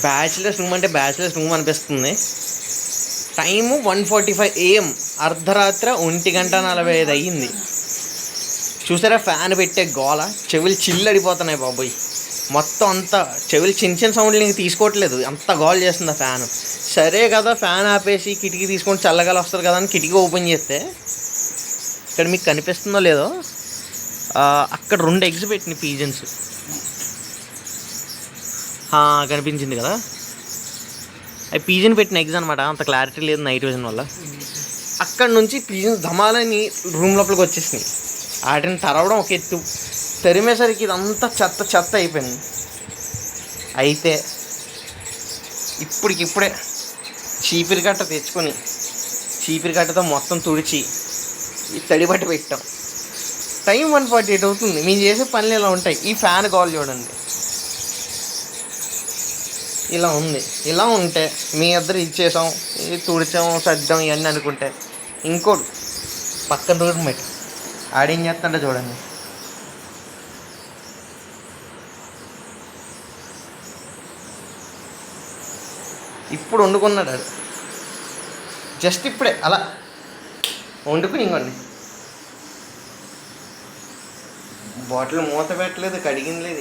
Bachelors room అంటే bachelors room అనిపిస్తుంది. Time 1:45 AM, అర్ధరాత్రి 1:45 అయ్యింది. చూసారా ఫ్యాన్ పెట్టే గోల, చెవులు చిల్లు అడిపోతున్నాయి బాబోయ్. మొత్తం అంతా చెవులు చిన్న సౌండ్లు ఇంక తీసుకోవట్లేదు, అంత గోల్ చేస్తుంది ఆ ఫ్యాన్. సరే కదా ఫ్యాన్ ఆపేసి కిటికీ తీసుకొని చల్లగాలి వస్తుంది కదా అని కిటికీ ఓపెన్ చేస్తే, ఇక్కడ మీకు కనిపిస్తుందో లేదో, అక్కడ 2 eggs పెట్టినాయి పీజన్స్. కనిపించింది కదా, అవి పీజన్ పెట్టిన ఎగ్స్ అనమాట. అంత క్లారిటీ లేదు నైట్ విజన్ వల్ల. అక్కడ నుంచి పీజన్స్ ధమాలని రూమ్ లోపలికి వచ్చేసినాయి. వాటిని తరవడం ఒక ఎత్తు, తరిమేసరికి ఇదంతా చెత్త చెత్త అయిపోయింది. అయితే ఇప్పటికిప్పుడే చీపిరి కట్ట తెచ్చుకొని చీపిరి కట్టతో మొత్తం తుడిచి ఈ తడి బట్టి పెట్టాం. టైం 1:48 అవుతుంది. మేము చేసే పనులు ఇలా ఉంటాయి. ఈ ఫ్యాన్ కాల్ చూడండి, ఇలా ఉంది. ఇలా ఉంటే మీ ఇద్దరు ఇచ్చేసాం, తుడిచాం, సర్దాం ఇవన్నీ అనుకుంటే, ఇంకోటి పక్కన రూమ్మేట్ ఆడేం చేస్తాడో చూడండి. ఇప్పుడు వండుకున్నాడు ఆడు, జస్ట్ ఇప్పుడే అలా వండుకుని. ఇంకోండి బాటిల్ మూత పెట్టలేదు, కడిగింది లేదు.